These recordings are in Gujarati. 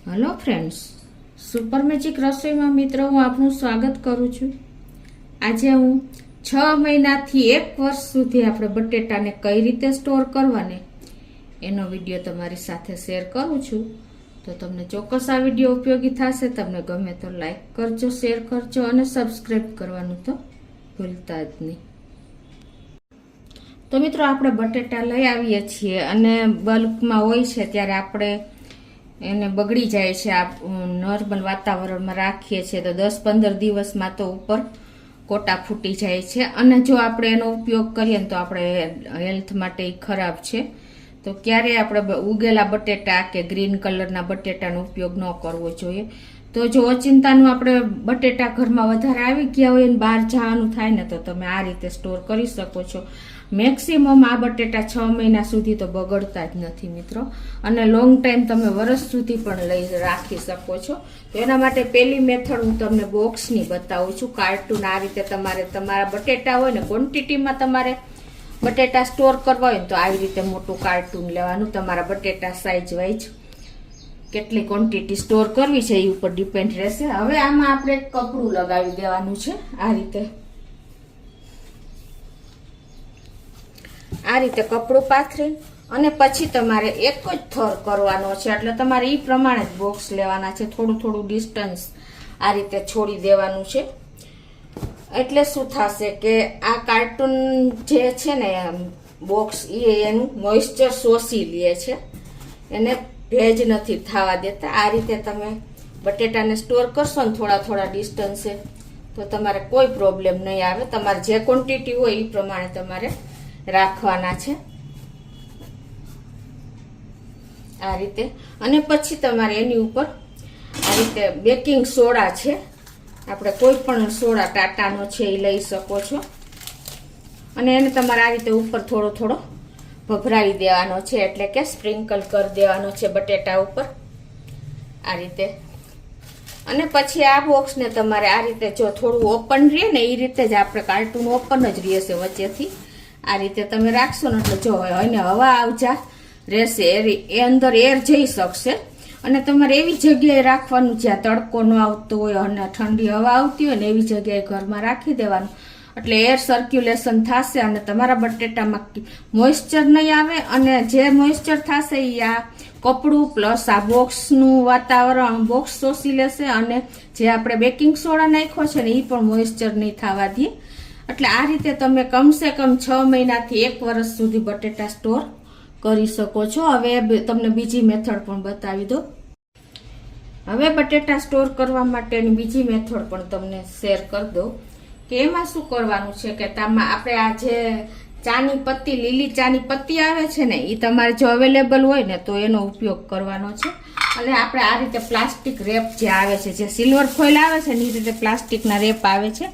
હેલો ફ્રેન્ડ્સ, સુપર મેજિક રસોઈમાં મિત્રો હું આપનું સ્વાગત કરું છું. આજે હું 6 મહિનાથી 1 વર્ષ સુધી આપણે બટેટાને કઈ રીતે સ્ટોર કરવાને એનો વિડીયો તમારી સાથે શેર કરું છું. તો તમને ચોક્કસ આ વિડીયો ઉપયોગી થશે. તમને ગમે તો લાઈક કરજો, શેર કરજો અને સબસ્ક્રાઈબ કરવાનું તો ભૂલતા જ નહીં. તો મિત્રો, આપણે બટેટા લઈ આવીએ છીએ અને બલ્કમાં હોય છે ત્યારે આપણે એને બગડી જાય છે. આ નોર્મલ વાતાવરણમાં રાખીએ છીએ તો 10-15 દિવસમાં તો ઉપર કોટા ફૂટી જાય છે અને જો આપણે એનો ઉપયોગ કરીએ ને તો આપણે હેલ્થ માટે ખરાબ છે. તો ક્યારેય આપણે ઉગેલા બટેટા કે ગ્રીન કલરના બટેટાનો ઉપયોગ ન કરવો જોઈએ. તો જો ઓચિંતાનું આપણે બટેટા ઘરમાં વધારે આવી ગયા હોય અને બહાર જવાનું થાય ને તો તમે આ રીતે સ્ટોર કરી શકો છો. મેક્સિમમ આ બટેટા 6 મહિના સુધી તો બગડતા જ નથી મિત્રો, અને લોંગ ટાઈમ તમે વર્ષ સુધી પણ લઈ રાખી શકો છો. તો એના માટે પહેલી મેથડ હું તમને બોક્સની બતાવું છું. કાર્ટૂન આ રીતે તમારે તમારા બટેટા હોય ને ક્વોન્ટિટીમાં તમારે બટેટા સ્ટોર કરવા હોય ને તો આવી રીતે મોટું કાર્ટૂન લેવાનું. તમારા બટેટા સાઈઝ વાઇઝ કેટલી ક્વોન્ટિટી સ્ટોર કરવી છે એ ઉપર ડિપેન્ડ રહેશે. હવે આમાં આપણે કપડું લગાવી દેવાનું છે. આ રીતે કપડું પાથરી અને પછી તમારે એક જ થર કરવાનો છે. એટલે તમારે એ પ્રમાણે જ બોક્સ લેવાના છે. થોડું થોડું ડિસ્ટન્સ આ રીતે છોડી દેવાનું છે. એટલે શું થશે કે આ કાર્ટૂન જે છે ને બોક્સ એનું મોઇસ્ચર શોષી લે છે, એને ભેજ નથી થવા દેતા. આ રીતે તમે બટેટાને સ્ટોર કરશો ને થોડા થોડા ડિસ્ટન્સે તો તમારે કોઈ પ્રોબ્લેમ નહીં આવે. તમારે જે ક્વોન્ટિટી હોય એ પ્રમાણે તમારે રાખવાના છે આ રીતે. અને પછી તમારે એની ઉપર આ રીતે બેકિંગ સોડા છે, આપણે કોઈ પણ સોડા ટાટાનો છે એ લઈ શકો છો, અને એને તમારે આ રીતે ઉપર થોડો થોડો ભભરાવી દેવાનો છે. એટલે કે સ્પ્રિંકલ કરી દેવાનો છે બટેટા ઉપર આ રીતે. અને પછી આ બોક્સને તમારે આ રીતે જો થોડું ઓપન રહે ને એ રીતે જ આપણે કાર્ટૂન ઓપન જ રહેશે વચ્ચેથી. આ રીતે તમે રાખશો ને એટલે જો એને હવા આવજા રહેશે, એ અંદર એર જઈ શકશે. અને તમારે એવી જગ્યાએ રાખવાનું જ્યાં તડકો ન આવતો હોય અને ઠંડી હવા આવતી હોય ને એવી જગ્યાએ ઘરમાં રાખી દેવાનું. એટલે એર સર્ક્યુલેશન થશે અને તમારા બટેટામાં મોઇસ્ચર નહીં આવે. અને જે મોઇસ્ચર થશે એ આ કપડું પ્લસ આ બોક્સનું વાતાવરણ બોક્સ શોષી લેશે, અને જે આપણે બેકિંગ સોડા નાખ્યો છે ને એ પણ મોઇસ્ચર નહીં થવા દે. એટલે આ રીતે તમે કમસે કમ 6 મહિનાથી 1 વર્ષ સુધી બટેટા સ્ટોર કરી શકો છો. હવે તમને બીજી મેથડ પણ બતાવી દો. હવે બટેટા સ્ટોર કરવા માટેની બીજી મેથડ પણ તમને શેર કરી દો કે એમાં શું કરવાનું છે કે આપણે આ જે ચાની પત્તી, લીલી ચાની પત્તી આવે છે ને એ તમારે જો અવેલેબલ હોય ને તો એનો ઉપયોગ કરવાનો છે. અને આપણે આ રીતે પ્લાસ્ટિક રેપ જે આવે છે, જે સિલ્વર ફોઇલ આવે છે ને એ રીતે પ્લાસ્ટિકના રેપ આવે છે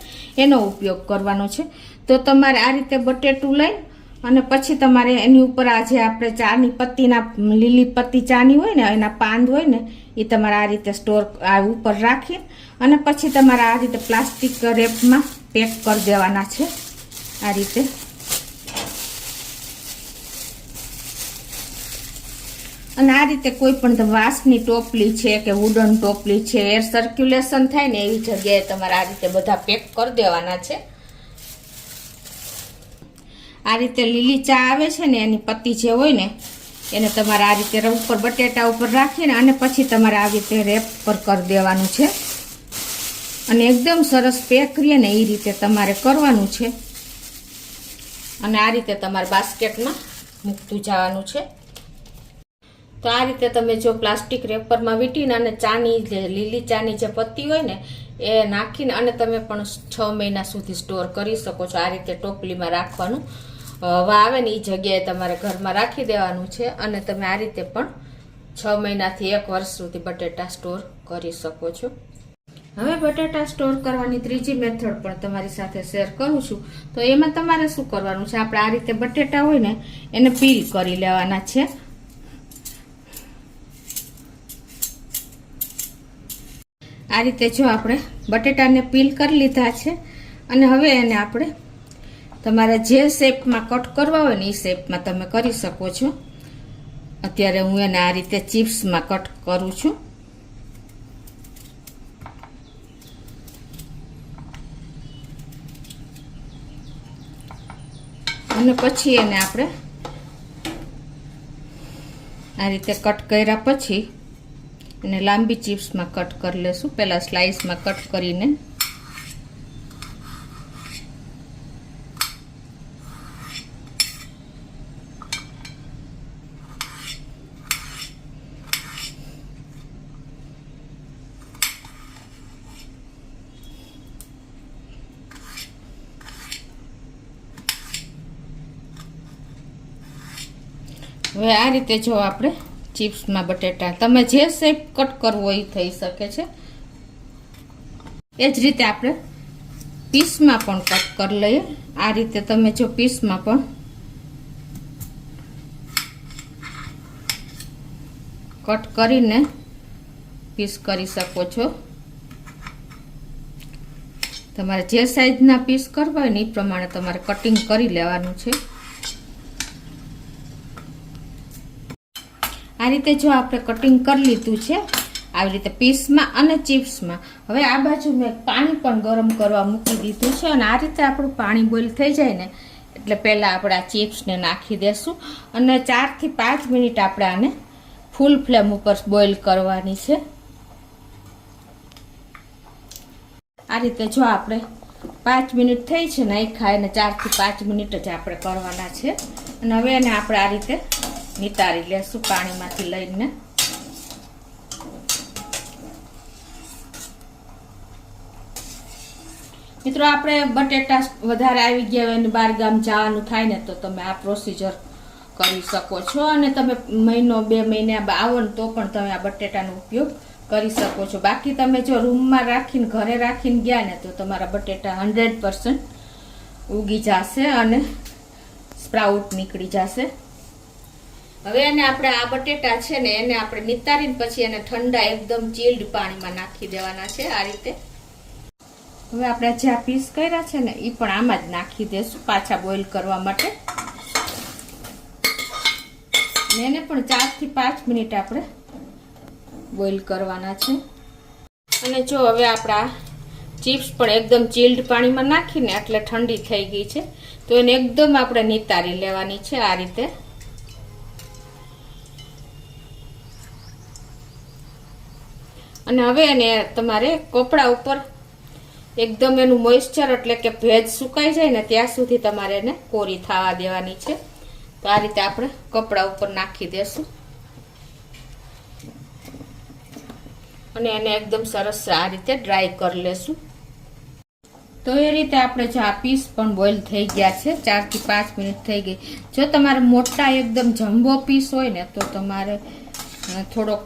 એનો ઉપયોગ કરવાનો છે. તો તમારે આ રીતે બટેટું લઈ અને પછી તમારે એની ઉપર આ જે આપણે ચાની પત્તીના લીલી પત્તી ચાની હોય ને એના પાંદ હોય ને એ તમારે આ રીતે સ્ટોર આ ઉપર રાખી અને પછી તમારે આ રીતે પ્લાસ્ટિક રેપમાં પેક કરી દેવાના છે આ રીતે. અને આ રીતે કોઈ પણ વાંસની ટોપલી છે કે વુડન ટોપલી છે, એર સર્ક્યુલેશન થાય ને એવી જગ્યાએ તમારે આ રીતે બધા પેક કરી દેવાના છે. આ રીતે લીલી ચા આવે છે ને એની પત્તી જે હોય ને એને તમારે આ રીતે ઉપર બટેટા ઉપર રાખીને અને પછી તમારે આવી રીતે રેપ પર કરી દેવાનું છે. અને એકદમ સરસ પેક કરીએ ને એ રીતે તમારે કરવાનું છે. અને આ રીતે તમારે બાસ્કેટમાં મૂકતું જવાનું છે. તો આ રીતે તમે જો પ્લાસ્ટિક રેપરમાં વીંટીને અને ચાની લીલી ચાની જે પત્તી હોય ને એ નાખીને અને તમે પણ 6 મહિના સુધી સ્ટોર કરી શકો છો. આ રીતે ટોપલીમાં રાખવાનું, હવા આવે ને એ જગ્યાએ તમારે ઘરમાં રાખી દેવાનું છે. અને તમે આ રીતે પણ 6 મહિનાથી 1 વર્ષ સુધી બટેટા સ્ટોર કરી શકો છો. હવે બટેટા સ્ટોર કરવાની ત્રીજી મેથડ પણ તમારી સાથે શેર કરું છું. તો એમાં તમારે શું કરવાનું છે, આપણે આ રીતે બટેટા હોય ને એને પીલ કરી લેવાના છે. આ રીતે જો આપણે બટેટાને પીલ કરી લીધા છે અને હવે એને આપણે તમારે જે શેપમાં કટ કરવા હોય ને એ શેપમાં તમે કરી શકો છો. અત્યારે હું એને આ રીતે ચિપ્સમાં કટ કરું છું. અને પછી એને આપણે આ રીતે કટ કર્યા પછી એને લાંબી ચિપ્સમાં કટ કરી લેશું. પહેલાં સ્લાઇસમાં કટ કરીને હવે આ રીતે જો આપણે ચિપ્સમાં બટેટા તમે જે શેપ કટ કરવો એ થઈ શકે છે. એ જ રીતે આપણે પીસમાં પણ કટ કરી લઈએ. આ રીતે તમે જો પીસમાં પણ કટ કરીને પીસ કરી શકો છો. તમારે જે સાઈઝના પીસ કરવા હોય ને એ પ્રમાણે તમારે કટિંગ કરી લેવાનું છે. આ રીતે જો આપણે કટિંગ કરી લીધું છે આવી રીતે પીસમાં અને ચિપ્સમાં. હવે આ બાજુ મેં પાણી પણ ગરમ કરવા મૂકી દીધું છે અને આ રીતે આપણું પાણી બોઇલ થઈ જાય ને એટલે પહેલાં આપણે આ ચિપ્સને નાખી દેશું અને 4 થી 5 મિનિટ આપણે આને ફૂલ ફ્લેમ ઉપર બોઇલ કરવાની છે. આ રીતે જો આપણે 5 મિનિટ થઈ છે ને એ ખાઈને 4 થી 5 મિનિટ જ આપણે કરવાના છે. અને હવે એને આપણે આ રીતે નિતારી લેશું પાણીમાંથી લઈને. મિત્રો આપણે બટેટા વધારે આવી ગયા હોય અને બહાર ગામ જવાનું થાય ને તો તમે આ પ્રોસીજર કરી શકો છો. અને તમે મહિનો 2 મહિના આવો ને તો પણ તમે આ બટેટાનો ઉપયોગ કરી શકો છો. બાકી તમે જો રૂમમાં રાખીને ઘરે રાખીને ગયા ને તો તમારા બટેટા 100% ઉગી જશે અને સ્પ્રાઉટ નીકળી જશે. હવે એને આપણે આ બટેટા છે ને એને આપણે નિતારીને પછી એને ઠંડા એકદમ ચીલ્ડ પાણીમાં નાખી દેવાના છે આ રીતે. હવે આપણે જે આ પીસ કર્યા છે ને એ પણ આમાં જ નાખી દેશું પાછા બોઇલ કરવા માટે. એને પણ 4 થી 5 મિનિટ આપણે બોઇલ કરવાના છે. અને જો હવે આપણા ચિપ્સ પણ એકદમ ચીલ્ડ પાણીમાં નાખીને એટલે ઠંડી થઈ ગઈ છે તો એને એકદમ આપણે નિતારી લેવાની છે આ રીતે. અને હવે એને તમારે કપડા ઉપર એકદમ એનું મોઇસ્ચર એટલે કે ભેજ સુકાઈ જાય ને ત્યાં સુધી તમારે એને કોરી થવા દેવાની છે. તો આ રીતે આપણે કપડા ઉપર નાખી દેશું અને એને એકદમ સરસ આ રીતે ડ્રાય કરી લેશું. તો એ રીતે આપણે જો આ પીસ પણ બોઇલ થઈ ગયા છે 4 થી 5 મિનિટ થઈ ગઈ. જો તમારે મોટા એકદમ જમ્બો પીસ હોય ને તો તમારે થોડોક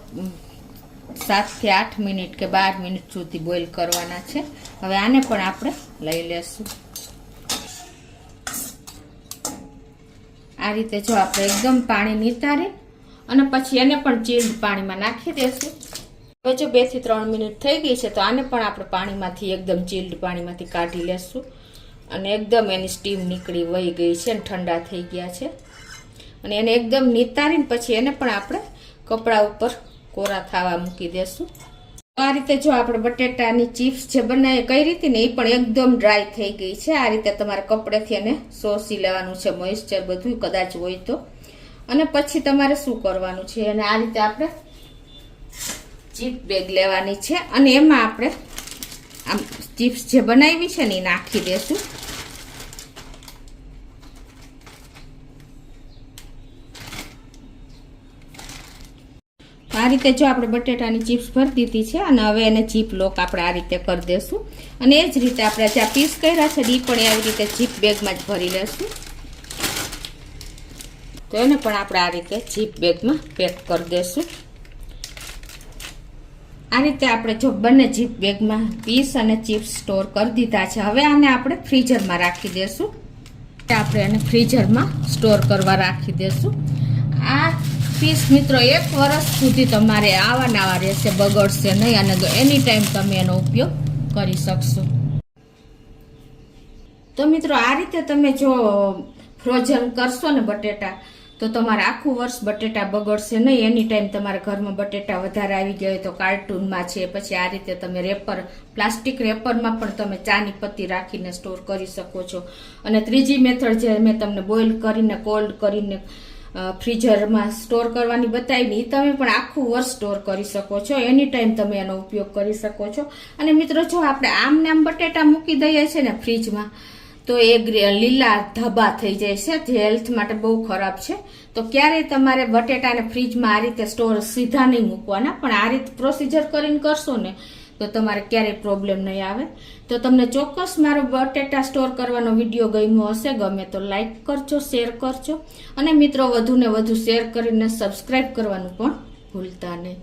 7 થી 8 મિનિટ કે 12 મિનિટ સુધી બોઇલ કરવાના છે. હવે આને પણ આપણે લઈ લેશું. આ રીતે જો આપણે એકદમ પાણી નિતારી અને પછી એને પણ ચીલ્ડ પાણીમાં નાખી દેશું. હવે જો 2 થી 3 મિનિટ થઈ ગઈ છે તો આને પણ આપણે પાણીમાંથી એકદમ ચીલ્ડ પાણીમાંથી કાઢી લેશું. અને એકદમ એની સ્ટીમ નીકળી વહી ગઈ છે અને ઠંડા થઈ ગયા છે. અને એને એકદમ નિતારીને પછી એને પણ આપણે કપડા ઉપર કોરા થવા મૂકી દેશું. આ રીતે જો આપણે બટેટાની ચિપ્સ જે બનાવી કઈ રીતે ને એ પણ એકદમ ડ્રાય થઈ ગઈ છે. આ રીતે તમારે કપડેથી એને સોસી લેવાનું છે મોઇસ્ચર બધું કદાચ હોય તો. અને પછી તમારે શું કરવાનું છે અને આ રીતે આપણે ચીપ બેગ લેવાની છે અને એમાં આપણે આમ ચિપ્સ જે બનાવી છે ને એ નાખી દેશું. આ રીતે જો આપણે બટેટાની ચિપ્સ ભરી દીધી છે અને હવે એને ચીપ લોક આપણે આ રીતે કરી દેશું. અને એ જ રીતે આપણે જે પીસ કર્યા છે એ પણ આવી રીતે ચીપ બેગમાં જ ભરી લેશું. તો એને પણ આપણે આ રીતે ચીપ બેગમાં પેક કરી દેશું. આ રીતે આપણે જો બંને ચીપ બેગમાં પીસ અને ચિપ્સ સ્ટોર કરી દીધા છે. હવે આને આપણે ફ્રીઝરમાં રાખી દેશું. આપણે એને ફ્રીઝરમાં સ્ટોર કરવા રાખી દેશું. આ પીસ મિત્રો 1 વર્ષ સુધી તમારે આવા રહેશે, બગડશે નહીં અને એની ટાઈમ તમે એનો ઉપયોગ કરી શકશો. તો મિત્રો આ રીતે તમે જો ફ્રોઝન કરશો ને બટેટા તો તમારે આખું વર્ષ બટેટા બગડશે નહીં. એની ટાઈમ તમારા ઘરમાં બટેટા વધારે આવી ગયા હોય તો કાર્ટૂનમાં છે, પછી આ રીતે તમે રેપર, પ્લાસ્ટિક રેપરમાં પણ તમે ચાની પત્તી રાખીને સ્ટોર કરી શકો છો. અને ત્રીજી મેથડ જે મેં તમને બોઇલ કરીને કોલ્ડ કરીને ફ્રીઝરમાં સ્ટોર કરવાની બતાવી, એ તમે પણ આખું વર્ષ સ્ટોર કરી શકો છો. એની ટાઈમ તમે એનો ઉપયોગ કરી શકો છો. અને મિત્રો જો આપણે આમને આમ બટેટા મૂકી દઈએ છે ને ફ્રીજમાં, તો એ લીલા ધબ્બા થઈ જાય છે, જે હેલ્થ માટે બહુ ખરાબ છે. તો ક્યારેય તમારે બટેટાને ફ્રીજમાં આ રીતે સ્ટોર સીધા નહીં મૂકવાના, પણ આ રીતે પ્રોસિજર કરીને કરશો ને તો તમારે ક્યારેય પ્રોબ્લેમ નહીં આવે. તો તમને ચોક્કસ મારો બટેટા સ્ટોર કરવાનો વિડીયો ગમ્યો હશે. ગમે તો લાઈક કરજો, શેર કરજો, અને મિત્રો વધુ ને વધુ શેર કરીને સબસ્ક્રાઈબ કરવાનું પણ ભૂલતા નહીં.